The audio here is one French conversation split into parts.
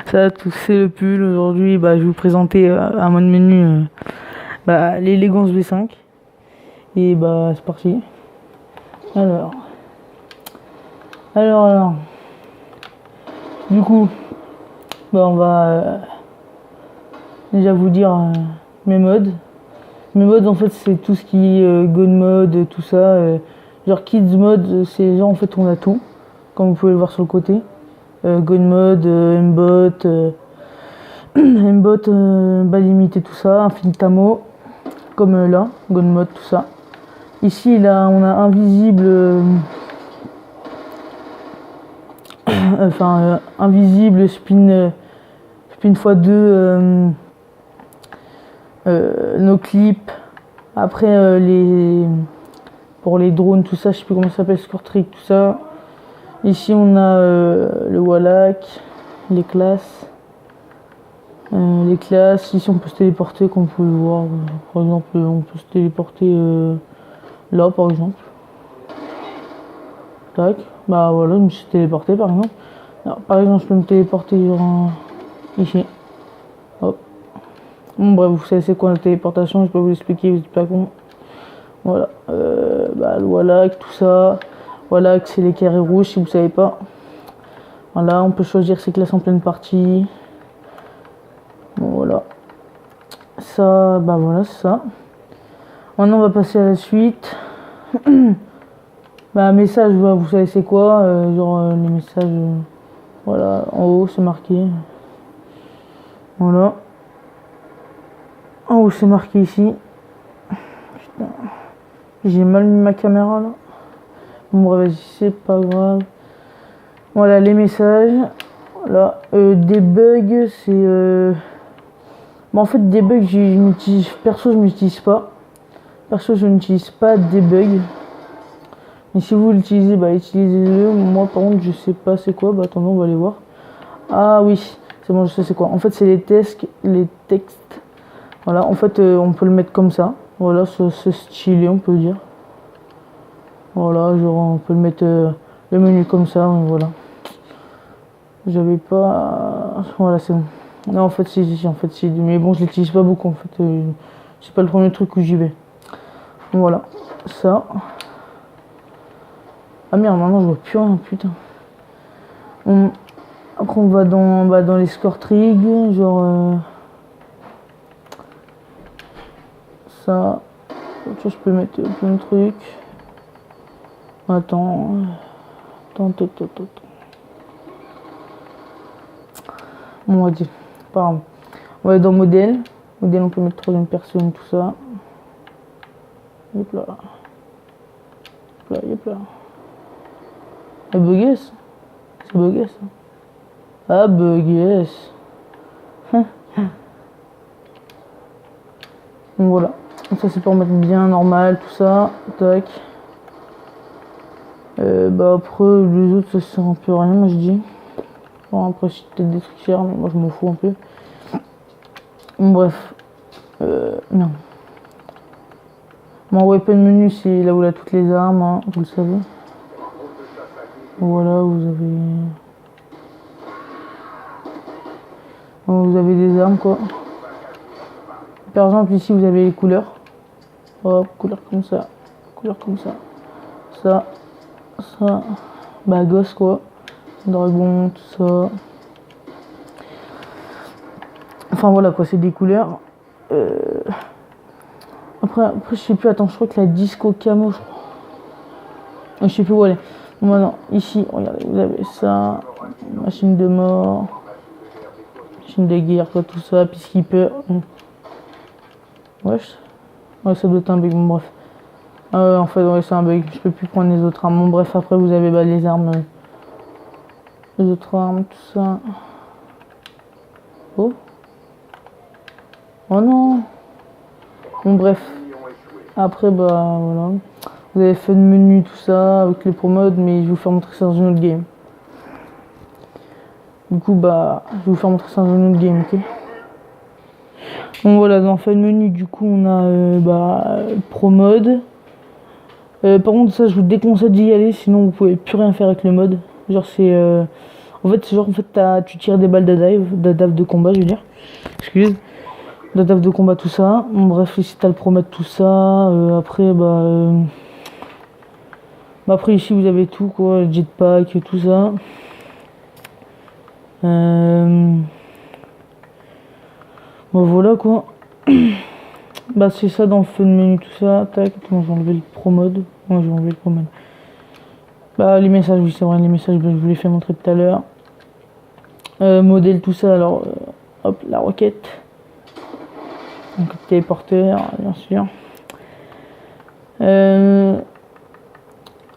Ça, tout c'est le pull. Aujourd'hui, je vais vous présenter un mode menu les Leggings V5. Et c'est parti. Alors. Alors. Du coup, on va déjà vous dire mes modes. Mes modes, en fait, c'est tout ce qui est God mode, tout ça. Genre Kids mode, c'est genre en fait on a tout, comme vous pouvez le voir sur le côté. God mode, Mbot, Mbot, bas limité, tout ça, Infinitamo, comme là, God mode, tout ça. Ici, là, on a invisible, invisible, spin x2, nos clips. Après, pour les drones, tout ça, je sais plus comment ça s'appelle, Score Trick, tout ça. Ici, on a le Wallach, les classes. Ici on peut se téléporter comme vous pouvez le voir. Par exemple, on peut se téléporter là par exemple. Tac, voilà, je me suis téléporté par exemple. Alors, par exemple, je peux me téléporter genre ici. Hop. Bon, bref, vous savez c'est quoi la téléportation, je peux vous expliquer, vous êtes pas con. Voilà, le Wallach, tout ça. Wallach, c'est les carrés rouges si vous savez pas. Voilà, on peut choisir ses classes en pleine partie. Bon, voilà. Ça, voilà, c'est ça. Maintenant, on va passer à la suite. Message, vous savez c'est quoi, les messages, voilà, en haut, c'est marqué. Voilà. En haut, c'est marqué ici. Putain. J'ai mal mis ma caméra, là. Bon, bref, c'est pas grave. Voilà, les messages. Voilà. Des bugs, c'est... en fait, des bugs, perso, je n'utilise pas. Perso, je n'utilise pas des bugs. Mais si vous l'utilisez, utilisez-le. Moi, par contre, je sais pas c'est quoi. Attendez, on va aller voir. Ah oui, c'est bon, je sais c'est quoi. En fait, c'est les textes. Voilà, en fait, on peut le mettre comme ça. Voilà, c'est stylé, on peut dire. Voilà, genre, on peut le mettre le menu comme ça. Voilà. J'avais pas... Voilà, c'est bon. Non, en fait, si. Mais bon, je l'utilise pas beaucoup, en fait. C'est pas le premier truc où j'y vais. Voilà, ça. Ah merde, maintenant je vois plus rien, putain. Après, on va dans les score trig, genre... ça. Je peux mettre plein de trucs. Attends. Bon, on va dire. Pas grave. On va aller dans modèle. Modèle, on peut mettre troisième personne, tout ça. Hop là. Hop là. C'est bugué ça. C'est bugué ça. Ah, bugué ça. Donc voilà. Donc ça c'est pour mettre bien normal, tout ça. Tac. Après les autres ça sert un peu à rien, moi je dis. Bon, après c'est peut-être des trucs chers, mais moi je m'en fous un peu. Bon, bref. Non. Mon weapon menu c'est là où il y a toutes les armes, hein, vous le savez. Voilà, vous avez des armes quoi. Par exemple ici vous avez les couleurs. Hop, couleur comme ça. Ça. Gosse quoi. Dragon, tout ça. Enfin voilà quoi, c'est des couleurs. Après je sais plus, attends, je crois que la disco camo, je crois. Je sais plus où elle est. Bon, maintenant, ici, regardez, vous avez ça. Machine de mort. Machine de guerre, quoi, tout ça. Peacekeeper. Wesh. Ouais, ça doit être un bug, bon, bref. En fait, ouais, c'est un bug. Je peux plus prendre les autres armes. Bon, bref, après, vous avez les armes. Les autres armes, tout ça. Oh. Oh non. Bon, bref. Après, voilà. Vous avez fait le menu, tout ça, avec les promodes, mais je vais vous faire montrer ça dans une autre game. Du coup, je vais vous faire montrer ça dans une autre game, ok? Donc voilà, dans le menu, du coup, on a Pro Mode. Par contre, ça, je vous déconseille d'y aller, sinon vous pouvez plus rien faire avec le mode. Genre, c'est En fait, c'est genre, en fait, tu tires des balles d'adave de combat, je veux dire. Excuse. D'adave de combat, tout ça. Bon, bref, ici, t'as le promètre, tout ça. Après, après, ici, vous avez tout, quoi. Jetpack, tout ça. Bon, voilà, quoi. Bah, c'est ça dans le feu de menu, tout ça. Tac. Moi, j'ai enlevé le pro mode. Moi, j'ai enlevé le pro mode. Bah, les messages, oui, c'est vrai, les messages, je vous les fait montrer tout à l'heure. Modèle, tout ça, alors, hop, la roquette. Donc, téléporteur, bien sûr.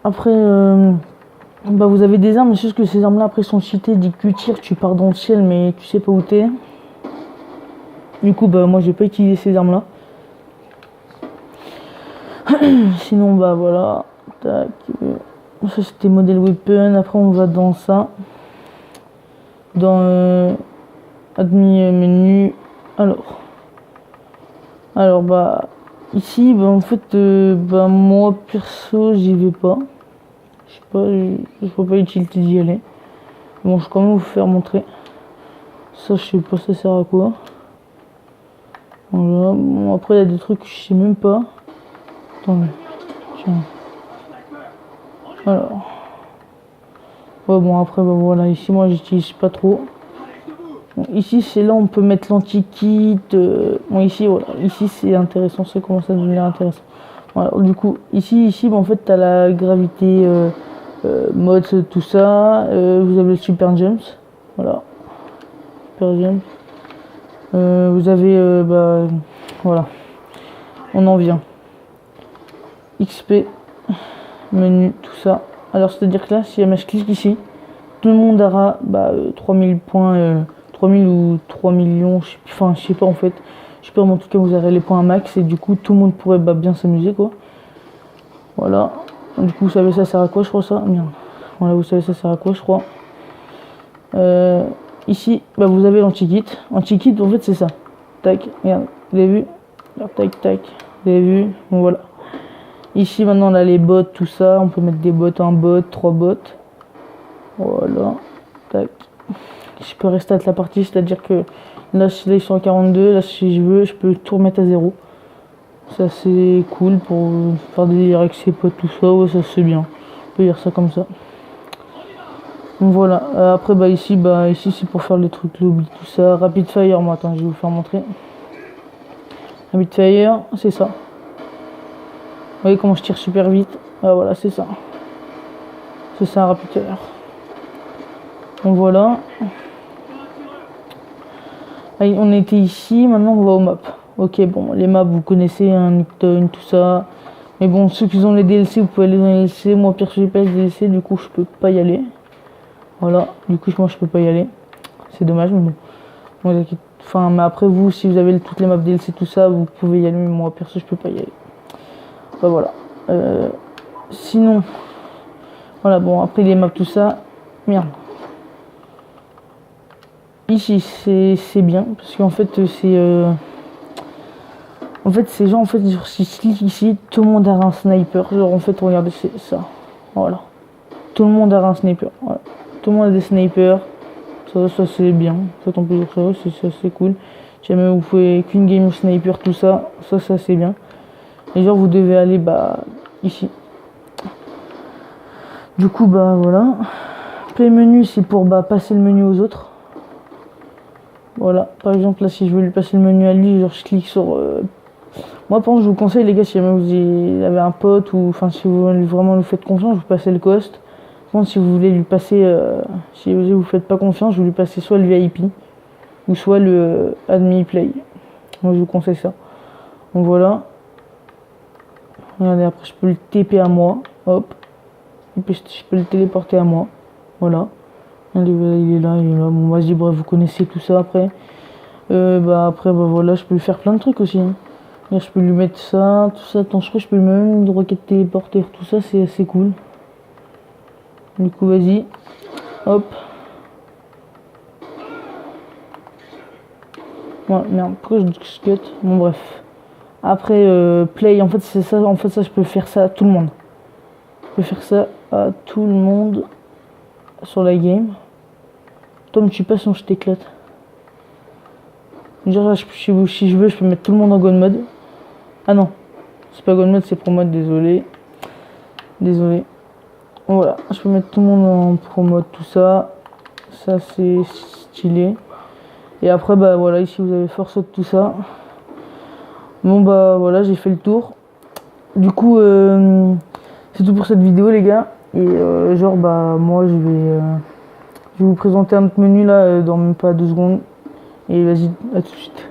Après, bah, vous avez des armes, mais c'est juste que ces armes-là, après, sont cheatées. Dès que tu tires, tu pars dans le ciel, mais tu sais pas où t'es. Du coup, bah, moi, j'ai pas utilisé ces armes-là. Sinon, bah, voilà. Tac. Ça, c'était modèle weapon. Après, on va dans ça. Dans admin menu. Alors bah ici bah en fait bah moi perso j'y vais pas. Je sais pas, je vois pas l'utilité d'y aller. Bon, je vais quand même vous faire montrer. Ça, je sais pas ça sert à quoi. Voilà. Bon, après il y a des trucs que je sais même pas. Attendez. Tiens. Alors. Ouais, bon après bah voilà, ici moi j'utilise pas trop. Bon, ici c'est là on peut mettre l'anti-kit. Bon ici voilà, ici c'est intéressant, ça commence à devenir intéressant. Voilà, du coup ici bah, en fait t'as la gravité mode tout ça. Vous avez le super jumps, voilà, super jumps. Vous avez bah voilà, on en vient. XP, menu, tout ça. Alors c'est à dire que là si je clique ici, tout le monde aura 3000 points. 3000 ou 3 millions, je sais pas en fait. Je sais pas, mais en tout cas vous aurez les points max et du coup tout le monde pourrait bien s'amuser quoi. Voilà. Du coup vous savez ça sert à quoi je crois ça. Bien. Voilà, vous savez ça sert à quoi je crois. Ici, vous avez l'anti-kit. Anti-kit en fait c'est ça. Tac, regarde, vous avez vu. Alors, tac, tac, vous avez vu. Bon, voilà. Ici maintenant on a les bots, tout ça. On peut mettre des bots, un bot, 3 bots. Voilà. Tac. Je peux rester à la partie, c'est-à-dire que là ils sont à 42, là si je veux je peux tout remettre à 0. Ça c'est cool pour faire des délires avec ses potes, tout ça, ouais, ça c'est bien. On peut dire ça comme ça. Donc voilà, après ici c'est pour faire les trucs lobby, tout ça. Rapid fire, moi attends, je vais vous faire montrer. Rapid fire, c'est ça. Vous voyez comment je tire super vite. Ah voilà, c'est ça. C'est ça un rapid fire. Donc voilà. On était ici, maintenant on va aux maps. Ok, bon, les maps vous connaissez, hein, Nicktoon, tout ça. Mais bon, ceux qui ont les DLC, vous pouvez aller dans les DLC. Moi, perso, j'ai pas les DLC, du coup, je peux pas y aller. Voilà, du coup, moi, je peux pas y aller. C'est dommage, mais bon. Enfin, mais après, vous, si vous avez toutes les maps DLC, tout ça, vous pouvez y aller. Mais moi, perso, je peux pas y aller. Bah voilà. Sinon, voilà, bon, après les maps, tout ça. Merde. Ici c'est bien parce qu'en fait c'est genre en fait sur si je clique ici tout le monde a un sniper, genre en fait regardez c'est ça, voilà, tout le monde a un sniper, voilà. Tout le monde a des snipers, ça c'est bien, ça on peut dire ça c'est cool. Si jamais vous pouvez qu'une game sniper tout ça c'est bien. Et genre vous devez aller ici. Du coup voilà, play menu c'est pour passer le menu aux autres. Voilà, par exemple là si je veux lui passer le menu à lui, genre je clique sur moi par exemple je vous conseille les gars, si jamais vous avez un pote ou enfin si vous vraiment lui faites confiance, vous passez le cost. Bon, si vous voulez lui passer si vous faites pas confiance, vous lui passez soit le VIP ou soit le admin play. Moi je vous conseille ça. Donc voilà. Regardez, après je peux le TP à moi, hop. Et puis je peux le téléporter à moi. Voilà. Allez, il est là. Bon, vas-y, bref, vous connaissez tout ça après. Après, voilà, je peux lui faire plein de trucs aussi. Hein. Je peux lui mettre ça, tout ça. Attends, je crois que je peux lui mettre une roquette téléporter, tout ça, c'est assez cool. Du coup, vas-y. Hop. Ouais, merde, pourquoi je cut? Bon, bref. Après, play, en fait, c'est ça. En fait, ça, je peux faire ça à tout le monde. Je peux faire ça à tout le monde sur la game. Toi, me tue pas sinon je t'éclate. Genre, si je veux, je peux mettre tout le monde en God mode. Ah non, c'est pas God mode, c'est pro mode, désolé. Désolé. Voilà, je peux mettre tout le monde en pro mode, tout ça. Ça, c'est stylé. Et après, bah voilà, ici vous avez force de tout ça. Bon, bah voilà, j'ai fait le tour. Du coup, c'est tout pour cette vidéo, les gars. Et genre, bah moi, je vais vous présenter un petit menu là, dans même pas 2 secondes. Et vas-y, à tout de suite.